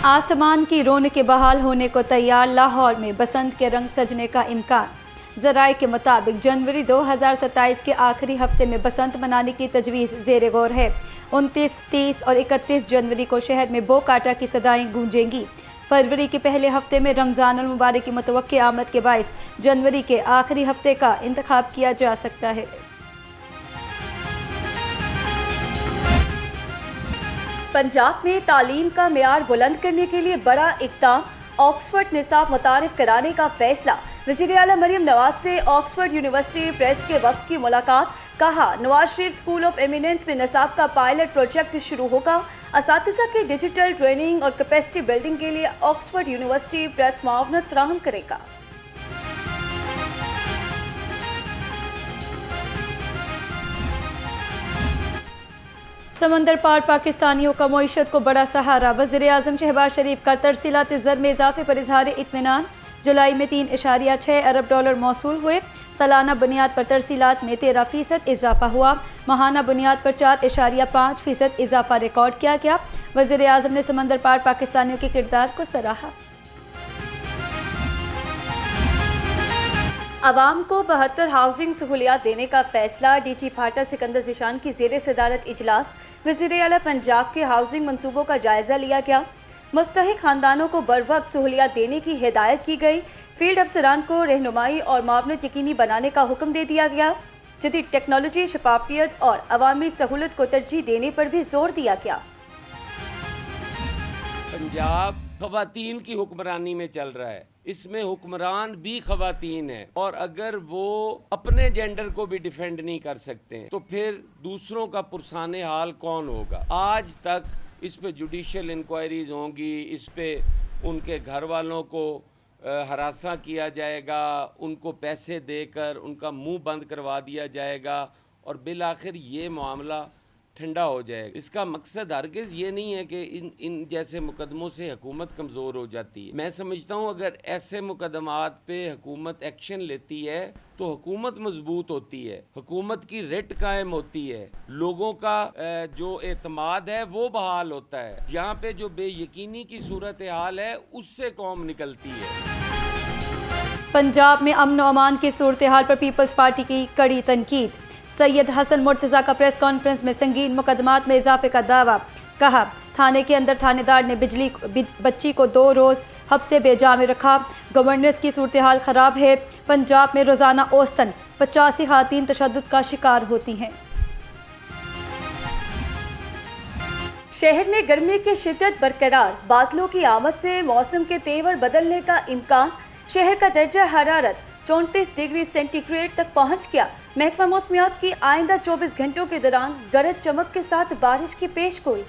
आसमान की रौनकें बहाल होने को तैयार, लाहौर में बसंत के रंग सजने का इम्कान। ज़राए के मुताबिक जनवरी 2027 के आखिरी हफ्ते में बसंत मनाने की तजवीज़ ज़ेर गौर है। 29, 30 और 31 जनवरी को शहर में बो काटा की सदाएं गूंजेंगी। फरवरी के पहले हफ्ते में रमज़ान अल मुबारक की मुतवक्की आमद के बाइस जनवरी के आखिरी हफ्ते का इंतखाब किया जा सकता है। पंजाब में तालीम का मेयार बुलंद करने के लिए बड़ा इक़दाम, ऑक्सफोर्ड निसाब मुतारिफ कराने का फैसला। वज़ीर आला मरियम नवाज से ऑक्सफोर्ड यूनिवर्सिटी प्रेस के वक्त की मुलाकात। कहा, Nawaz Sharif school of eminence में निसाब का पायलट प्रोजेक्ट शुरू होगा। असातिज़ा की डिजिटल ट्रेनिंग और कैपेसिटी बिल्डिंग के लिए ऑक्सफोर्ड यूनिवर्सिटी प्रेस मुआवनत फराहम करेगा। समंदर पार पाकिस्तानियों का मईशत को बड़ा सहारा। वज़ीर आज़म शहबाज शरीफ का तरसीलात ज़र में इजाफे पर इजहार इत्मीनान। जुलाई में 3.6 अरब डॉलर मौसूल हुए। सालाना बुनियाद पर तरसीलात में 13% इजाफा हुआ। माहाना बुनियाद पर 4.5% इजाफा रिकॉर्ड किया गया। वज़ीर आज़म ने समंदर पार पाकिस्तानियों के किरदार को सराहा। अवाम को 72 हाउसिंग सहूलियात देने का फैसला। डीजी फाटा सिकंदर ज़ीशान की ज़ेर सदारत इजलास। वज़ीर आला पंजाब के हाउसिंग मंसूबों का जायजा लिया गया। मुस्तहिक खानदानों को बरवक्त सहूलियात देने की हिदायत की गई। फील्ड अफसरान को रहनुमाई और मुआवनत यकीनी बनाने का हुक्म दे दिया गया। जदीद टेक्नोलॉजी, शफाफियत और अवामी सहूलत को तरजीह देने पर भी जोर दिया गया। पंजाब खवातीन की हुक्मरानी में चल रहा है, इसमें हुक्मरान भी खवातीन है, और अगर वो अपने जेंडर को भी डिफेंड नहीं कर सकते हैं तो फिर दूसरों का पुरसाने हाल कौन होगा। आज तक इस पे जुडिशियल इंक्वायरीज होंगी, इस पे उनके घर वालों को हरासा किया जाएगा, उनको पैसे देकर उनका मुंह बंद करवा दिया जाएगा और बिल आखिर ये मामला ठंडा हो जाएगा। इसका मकसद हरगिज़ ये नहीं है कि इन जैसे मुकदमों से हुकूमत कमज़ोर हो जाती है। मैं समझता हूँ अगर ऐसे मुकदमात पे हुकूमत एक्शन लेती है तो हुकूमत मजबूत होती है, हुकूमत की रेट कायम होती है, लोगों का जो एतमाद है वो बहाल होता है। यहाँ पे जो बेयकीनी की सूरत हाल है उससे कौम निकलती है। पंजाब में अमन और अमान की सूरत हाल पर पीपल्स पार्टी की कड़ी तनकीद। सैयद हसन मुर्तज़ा का प्रेस कॉन्फ्रेंस में संगीन मुकदमात में इजाफे का दावा। कहा, थाने के अंदर थानेदार ने बच्ची को 2 रोज़ हब्से बेजा में रखा। गवर्नेंस की सूरत हाल ख़राब है। पंजाब में रोज़ाना औसतन 85 ख़वातीन तशद्दुद का शिकार होती हैं। शहर में गर्मी की शिद्दत बरकरार। बादलों की आमद से मौसम के तेवर बदलने का इम्कान। शहर का दर्जा हरारत 34 डिग्री सेंटीग्रेड तक पहुंच गया। महकमा मौसमियात की आइंदा 24 घंटों के दौरान गरज चमक के साथ बारिश की पेशगोई।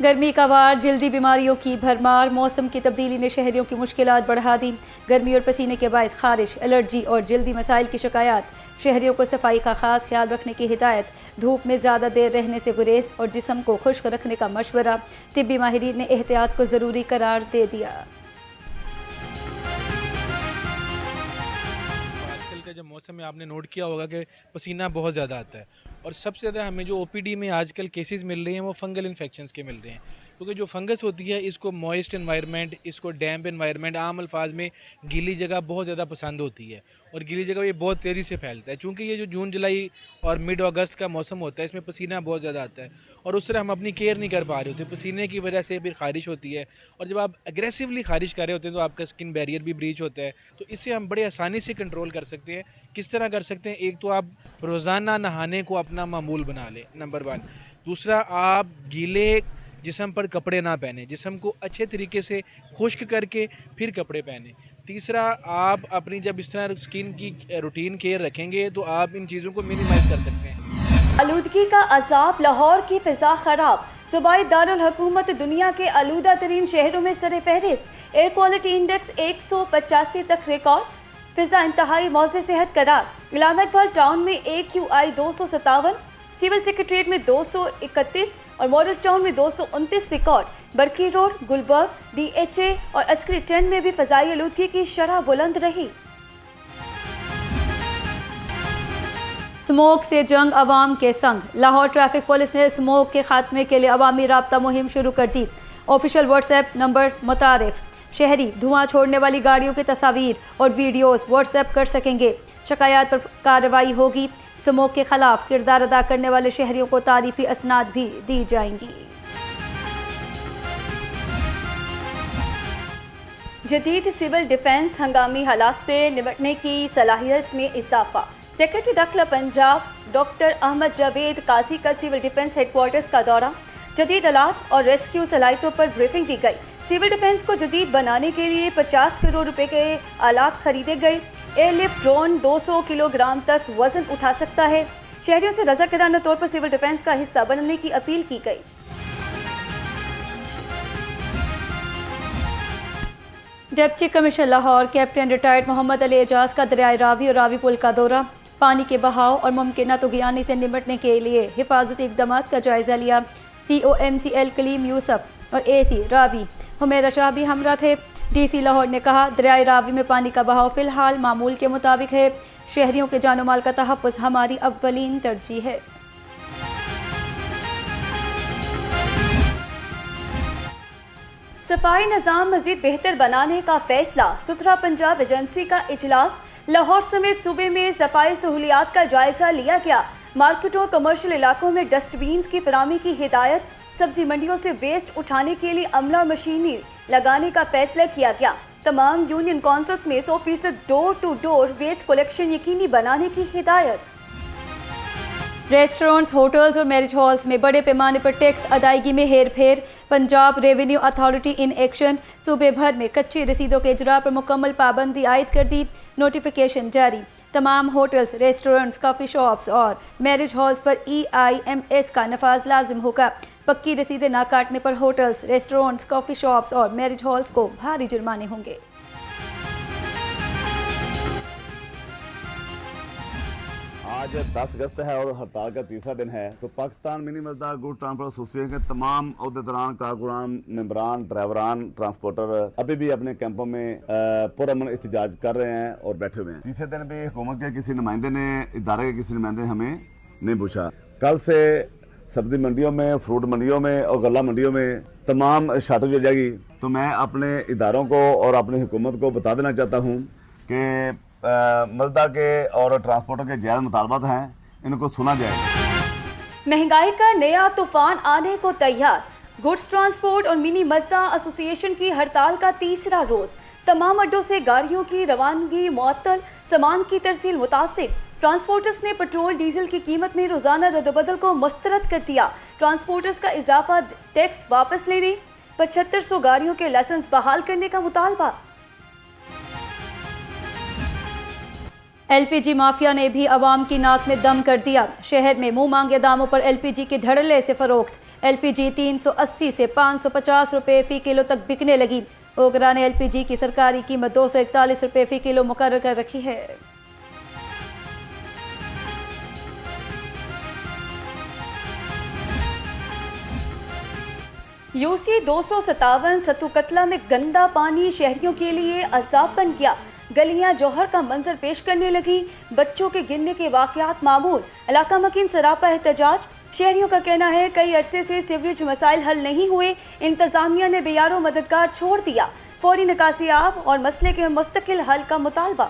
गर्मी का वार, जल्दी बीमारियों की भरमार। मौसम की तब्दीली ने शहरियों की मुश्किलात बढ़ा दी। गर्मी और पसीने के बायस खारिश, एलर्जी और जल्दी मसाइल की शिकायत। शहरियों को सफाई का खास ख्याल रखने की हिदायत। धूप में ज़्यादा देर रहने से गुरेज और जिस्म को खुश्क रखने का मशवरा। तिब्बी माहिरीन ने एहतियात को ज़रूरी करार दे दिया। आजकल का जो मौसम में आपने नोट किया होगा कि पसीना बहुत ज़्यादा आता है, और सबसे ज़्यादा हमें जो ओपीडी में आजकल केसेस मिल रहे हैं वो फंगल इन्फेक्शंस के मिल रहे हैं, क्योंकि जो फंगस होती है इसको मॉइस्ट एनवायरनमेंट, इसको डैम्प एनवायरनमेंट, आम अल्फाज में गीली जगह बहुत ज़्यादा पसंद होती है, और गीली जगह ये बहुत तेज़ी से फैलता है। चूँकि ये जो जून जुलाई और मिड अगस्त का मौसम होता है इसमें पसीना बहुत ज़्यादा आता है, और उस तरह हम अपनी केयर नहीं कर पा रहे होते। पसीने की वजह से फिर खारिश होती है, और जब आप एग्रेसिवली खारिश कर रहे होते हैं तो आपका स्किन बैरियर भी ब्रीच होता है। तो इससे हम बड़े आसानी से कंट्रोल कर सकते हैं। किस तरह कर सकते हैं? एक तो आप रोज़ाना नहाने को अपना मामूल बना लें, नंबर 1। दूसरा, आप गीले जिस्म पर कपड़े ना पहने, जिस्म को अच्छे तरीके से खुश्क करके फिर कपड़े पहने। तीसरा, आप अपनी जब इस तरह स्किन की रूटीन केयर रखेंगे तो आप इन चीज़ों को मिनिमाइज़ कर सकते हैं। आलूदगी का अजाब, लाहौर की फ़िज़ा ख़राब। सूबाई दारुल हुकूमत दुनिया के आलूदा तरीन शहरों में सर फहरिस्त। एयर क्वालिटी इंडेक्स 185 तक रिकॉर्ड। फ़िज़ा इंतहाई मौज़े सेहत करार। इलामा इकबाल टाउन में AQI 257, सिविल सेक्रेटरीट में 231 और मॉडल टाउन में 229 रिकॉर्ड। बरकी रोड, गुलबर्ग, DHA और अस्करी 10 में भी फ़ज़ाई आलूदगी की शरह बुलंद रही। स्मोक से जंग अवाम के संग। लाहौर ट्रैफिक पुलिस ने स्मोक के खात्मे के लिए अवामी राब्ता मुहिम शुरू कर दी। ऑफिशियल व्हाट्सएप नंबर मुतारिफ। शहरी धुआं छोड़ने वाली गाड़ियों की तस्वीर और वीडियोस व्हाट्सएप कर सकेंगे। शिकायत पर कार्रवाई होगी। स्मोक के खिलाफ किरदार अदा करने वाले शहरियों को तारीफी असनाद भी दी जाएंगी। जदीद सिविल डिफेंस हंगामी हालात से निपटने की सलाहियत में इजाफा। सेक्रेटरी दाखिला पंजाब डॉक्टर अहमद जावेद काजी का सिविल डिफेंस हेडक्वार्टर्स का दौरा। जदीद आलात और रेस्क्यू सलाहियतों पर ब्रीफिंग दी गई। सिविल डिफेंस को जदीद बनाने के लिए 50 करोड़ रुपए के आलात खरीदे गए। एयरलिफ्ट ड्रोन 200 किलोग्राम तक वजन उठा सकता है। शहरियों से रज़ाकाराना तौर पर सिविल डिफेंस का हिस्सा बनने की अपील की गई। Deputy commissioner Lahore captain retired Mohammad Ali Ejaz का दरियाए रावी और रावी पुल का दौरा। पानी के बहाव और मुमकिन तुग़यानी से निपटने के लिए हिफाजती इक़दाम का जायजा लिया। COMCL कलीम यूसुफ और AC रावी हुमैरा शाह भी हमरा थे। DC लाहौर ने कहा दरियाए रावी में पानी का बहाव फिलहाल मामूल के मुताबिक है। शहरियों के जानो माल का तहफ़्फ़ुज़ हमारी अव्वलीन तरजीह है। सफाई निज़ाम मज़ीद बेहतर बनाने का फैसला। सुथरा पंजाब एजेंसी का इजलास। लाहौर समेत सूबे में सफाई सहूलियात का जायजा लिया गया। मार्केटों और कमर्शियल इलाकों में डस्टबिन की फराहमी की हिदायत। सब्जी मंडियों से वेस्ट उठाने के लिए अमला और मशीनरी लगाने का फैसला किया गया। तमाम यूनियन काउंसिल्स में 100% door to door waste collection यकीनी बनाने की हिदायत। रेस्टोरेंट्स, होटल्स और मैरिज हॉल्स में बड़े पैमाने पर टैक्स अदायगी में हेर फेर। Punjab revenue authority in action. सूबे भर में कच्ची रसीदों के इजरा पर मुकम्मल पाबंदी आयद कर दी। नोटिफिकेशन जारी। तमाम होटल्स, रेस्टोरेंट्स, कॉफ़ी शॉप्स और मैरिज हॉल्स पर EIMS का नफाज लाजिम होगा। पक्की रसीदें ना काटने पर होटल्स, रेस्टोरेंट्स, कॉफ़ी शॉप्स और मैरिज हॉल्स को भारी जुर्माने होंगे। आज 10 अगस्त है और हड़ताल का तीसरा दिन है। तो Pakistan mini मजदा good transport association के तमाम अहदेदारान, कारकुनान, मेंबरान, ड्राइवरान, ट्रांसपोर्टर अभी भी अपने कैंपों में पुरअमन एहतजाज कर रहे हैं और बैठे हुए हैं। तीसरे दिन भी हुकूमत के किसी नुमाइंदे ने, इदारे के किसी नुमाइंदे हमें नहीं पूछा। कल से सब्जी मंडियों में, फ्रूट मंडियों में और गल्ला मंडियों में तमाम शॉर्टेज हो जाएगी। तो मैं अपने इदारों को और अपनी हुकूमत को बता देना चाहता हूँ कि मजदा के और ट्रांसपोर्टर के जायज़ मुतालबात हैं, इनको सुना जाए। महंगाई का नया तूफान आने को तैयार। गुड्स ट्रांसपोर्ट और मिनी मजदा एसोसिएशन की हड़ताल का तीसरा रोज। तमाम अड्डों से गाड़ियों की रवानगी मुअत्तल। सामान की तरसील मुतासिर। ट्रांसपोर्टर्स ने पेट्रोल डीजल की कीमत में रोजाना रद्दबदल को मुस्तरद कर दिया। ट्रांसपोर्टर्स का इजाफा टैक्स वापस लेने, 7500 गाड़ियों के लाइसेंस बहाल करने का मुतालबा। LPG माफिया ने भी अवाम की नाक में दम कर दिया। शहर में मुंह मांगे दामों पर LPG के धड़ल्ले से फरोख्त। LPG 380 से 550 रुपए फी किलो तक बिकने लगी। ओगरा ने LPG की सरकारी कीमत 241 रुपए फी किलो मुकर्रर कर रखी है। UC 257 सतुकतला में गंदा पानी शहरियों के लिए अजाब बन गया। गलियां जौहर का मंजर पेश करने लगी। बच्चों के गिरने के वाकयात मामूल। इलाका मकीन सरापा एहतजाज। शहरियों का कहना है कई अरसे से सीवरेज मसाइल हल नहीं हुए। इंतजामिया ने बेयारो मददगार छोड़ दिया। फौरी निकासी आब और मसले के मुस्तकिल हल का मुतालबा।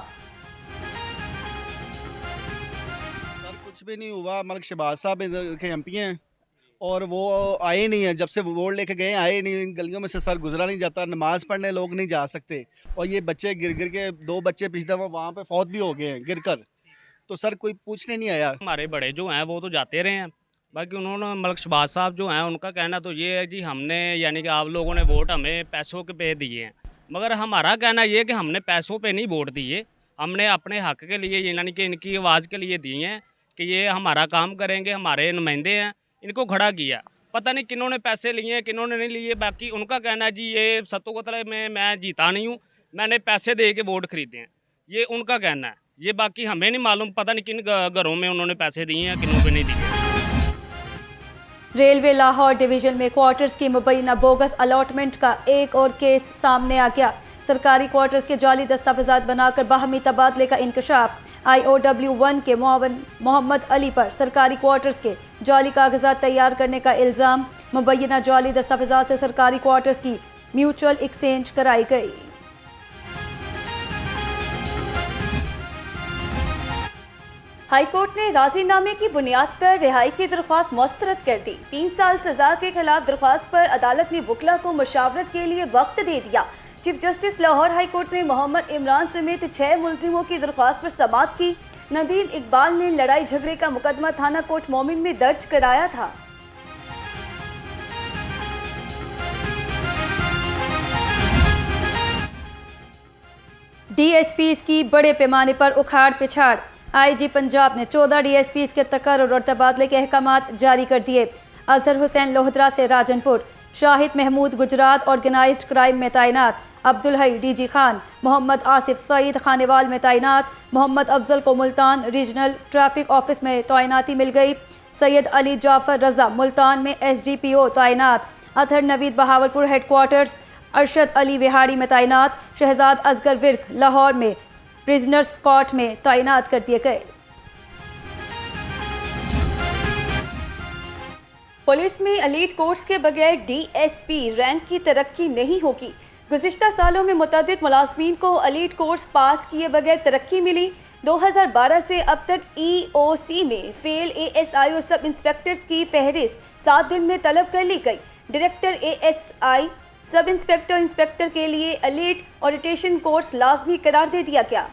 सर कुछ भी नहीं हुआ। मलिक शहबाज साहब इधर के MP हैं और वो आए नहीं हैं। जब से वोट लेके गए आए नहीं। गलियों में से सर गुजरा नहीं जाता। नमाज पढ़ने लोग नहीं जा सकते। और ये बच्चे गिर गिर के 2 बच्चे पिछले दफा वहाँ पे फौत भी हो गए हैं गिरकर। तो सर कोई पूछने नहीं आया। हमारे बड़े जो हैं वो तो जाते रहे हैं। बाकी उन्होंने मलिक शहबाज साहब जो हैं उनका कहना तो ये है जी हमने यानी कि आप लोगों ने वोट हमें पैसों के पे दिए हैं। मगर हमारा कहना ये है कि हमने पैसों पे नहीं वोट दिए। हमने अपने हक के लिए यानी कि इनकी आवाज़ के लिए दिए हैं कि ये हमारा काम करेंगे, हमारे नुमाइंदे हैं, इनको खड़ा किया। पता नहीं किन्होंने पैसे लिए हैं, किन्होंने नहीं लिए। बाकी उनका कहना है जी ये सतुकतला में मैं जीता नहीं हूँ, मैंने पैसे दे के वोट खरीदे हैं। ये उनका कहना है। ये बाकी हमें नहीं मालूम, पता नहीं किन घरों में उन्होंने पैसे दिए हैं, किन्हों पे नहीं दिए। रेलवे लाहौर डिवीजन में क्वार्टर्स की मुबैना बोगस अलॉटमेंट का एक और केस सामने आ गया। सरकारी क्वार्टर्स के जाली दस्तावेजात बनाकर बाहमी तबादले का इंकशाफ। IOW1 के मुआवन मोहम्मद अली पर सरकारी क्वार्टर्स के जाली कागजात तैयार करने का इल्ज़ाम। मुबैना जाली दस्तावेज़ात से सरकारी क्वार्टर्स की म्यूचुअल एक्सचेंज कराई गई। हाईकोर्ट ने राजीनामे की बुनियाद पर रिहाई की दरख्वास्त मुस्तरद कर दी। 3 साल सजा के खिलाफ दरख्वास्त पर अदालत ने वकला को मुशावरत के लिए वक्त दे दिया। Chief justice Lahore high court ने मोहम्मद इमरान समेत 6 मुलजिमों की दरख्वास्त पर समाअत की। नदीम इकबाल ने लड़ाई झगड़े का मुकदमा थाना कोट मोमिन में दर्ज कराया था। DSPs की बड़े पैमाने पर उखाड़ पिछाड़। IG पंजाब ने 14 DSPs के तकर्रुर और तबादले के अहकामात जारी कर दिए। अजहर हुसैन लोहद्रा से राजनपुर, शाहिद महमूद गुजरात ऑर्गेनाइज्ड क्राइम में तैनात, अब्दुल हई DG खान, मोहम्मद आसिफ सईद खानेवाल में तैनात, मोहम्मद अफजल को मुल्तान रीजनल ट्रैफिक ऑफिस में तैनाती मिल गई। सैयद अली जाफर रजा मुल्तान में SDPO तैनात, अतहर नवीद बहावलपुर हेडक्वार्टर्स, अरशद अली विहाड़ी में तैनात, शहजाद असगर विर्क लाहौर में प्रिजनर्स कोर्ट में तैनात कर दिए गए। पुलिस में एलीट कोर्स के बगैर DSP रैंक की तरक्की नहीं होगी। गुज़िश्ता सालों में मुतअद्दिद मुलाज़मीन को एलीट कोर्स पास किए बगैर तरक्की मिली। 2012 से अब तक EOC में फेल ASIO सब इंस्पेक्टर्स की फहरिस्त 7 दिन में तलब कर ली गई। Director ASI sub inspector inspector के लिए एलीट ऑडिटेशन कोर्स लाजमी करार दे दिया गया।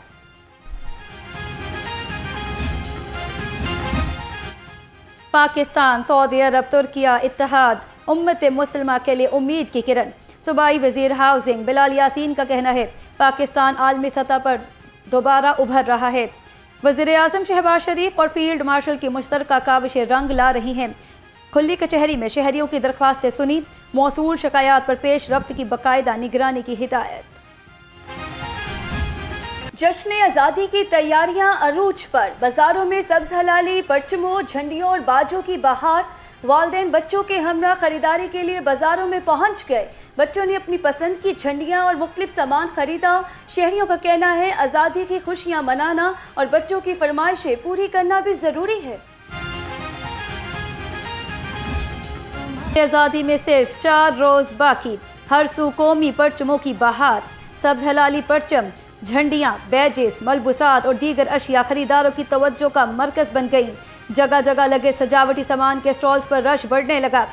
पाकिस्तान, सऊदी अरब, तुर्किया, इत्तेहाद, उम्मत मुस्लिमा के लिए उम्मीद की किरण। सूबाई वज़ीर हाउसिंग बिलाल यासीन का कहना है पाकिस्तान आलमी सतह पर दोबारा उभर रहा है। वज़ीर आज़म शहबाज शरीफ और फील्ड मार्शल की मुश्तरका काविशें रंग ला रही हैं। खुली कचहरी में शहरियों की दरख्वास्तें सुनी, मौसूल शिकायत पर पेश रफ्त की बाकायदा निगरानी की हिदायत। जश्न आज़ादी की तैयारियां अरूज पर। बाजारों में सब्ज हलाली, परचमों, झंडियों और बाजों की बहार। वालिदैन बच्चों के हमरा खरीदारी के लिए बाजारों में पहुंच गए। बच्चों ने अपनी पसंद की झंडियां और मुख्तलिफ सामान खरीदा। शहरियों का कहना है आज़ादी की खुशियां मनाना और बच्चों की फरमाइशें पूरी करना भी ज़रूरी है। आज़ादी में सिर्फ 4 रोज़ बाकी, हर सू कौमी परचमों की बहार। सब्ज हलाली परचम, झंडियाँ, बैजेस, मलबूसात और दीगर अशिया खरीदारों की तवज्जो का मरकज़ बन गई। जगह जगह लगे सजावटी सामान के स्टॉल्स पर रश बढ़ने लगा।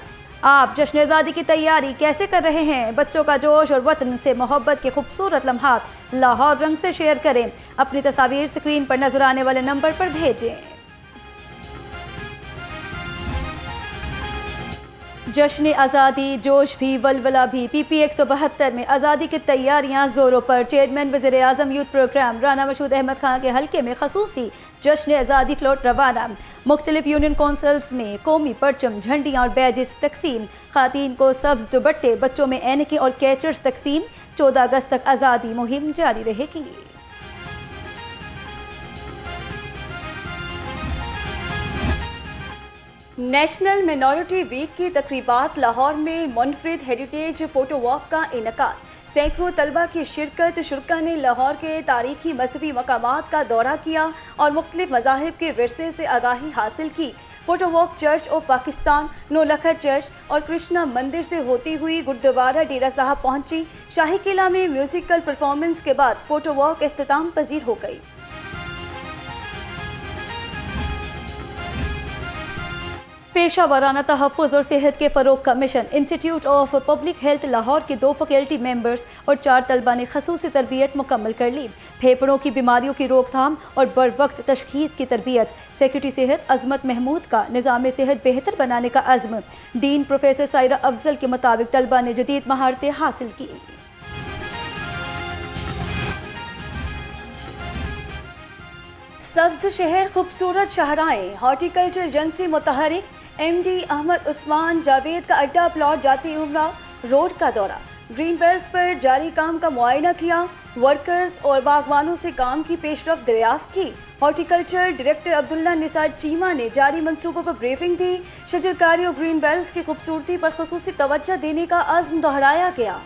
आप जश्न आज़ादी की तैयारी कैसे कर रहे हैं? बच्चों का जोश और वतन से मोहब्बत के खूबसूरत लम्हात लाहौर रंग से शेयर करें। अपनी तस्वीर स्क्रीन पर नजर आने वाले नंबर पर भेजें। जश्न आज़ादी, जोश भी वलवला भी। PP 172 में आज़ादी की तैयारियां जोरों पर। चेयरमैन वज़ीर आज़म यूथ प्रोग्राम राना मशहूद अहमद खान के हल्के में खसूसी जश्न आज़ादी फ्लोट रवाना। मुख्तलिफ यूनियन कौंसल्स में कौमी परचम, झंडियाँ और बैजेस तकसीम। खातीन को सब्ज दुपट्टे, बच्चों में ऐनकें और कैचर्स तकसीम। 14 अगस्त तक आज़ादी मुहिम जारी रहेगी। नेशनल मिनॉरिटी वीक की तकरीबात। लाहौर में मुनफरिद हेरिटेज फ़ोटो वॉक का इनकाद। सैकड़ों तलबा की शिरकत। शुरका ने लाहौर के तारीखी मजहबी मकामात का दौरा किया और मुख्तलिफ मज़ाहिब के विरसे से आगाही हासिल की। Photo walk church of Pakistan, Naulakha church और कृष्णा मंदिर से होती हुई गुरुद्वारा डेरा साहब पहुंची। शाही किला में म्यूज़िकल परफॉर्मेंस के बाद फ़ोटो वॉक इख्तिताम पजीर हो गई। पेशा वाराना तहफ़्फ़ुज़ और सेहत के फ़रोग़ का mission. Institute of public health Lahore के 2 फैकल्टी मेंबर्स और 4 तलबा ने खसूसी तरबियत मुकम्मल कर ली। फेफड़ों की बीमारियों की रोकथाम और बर वक्त तशख़ीस की तरबियत। सेक्रेटरी सेहत अज़मत महमूद का निज़ाम सेहत बेहतर बनाने का अज़्म। डीन प्रोफेसर सायरा अफजल के मुताबिक तलबा ने जदीद महारतें हासिल की। सब्ज़ शहर, खूबसूरत शाहराएँ। हॉर्टिकल्चर एजेंसी मुतहरिक। MD अहमद उस्मान जावेद का अड्डा प्लॉट जाती उम्रा रोड का दौरा। ग्रीन बेल्ट्स पर जारी काम का मुआयना किया। वर्कर्स और बागवानों से काम की पेशरफ्त दरियाफ्त की। हॉर्टिकल्चर डायरेक्टर अब्दुल्ला निसार चीमा ने जारी मंसूबों पर ब्रीफिंग दी। शजरकारी और ग्रीन बेल्ट्स की खूबसूरती पर खुसूसी तवज्जो देने का अज़्म दोहराया गया।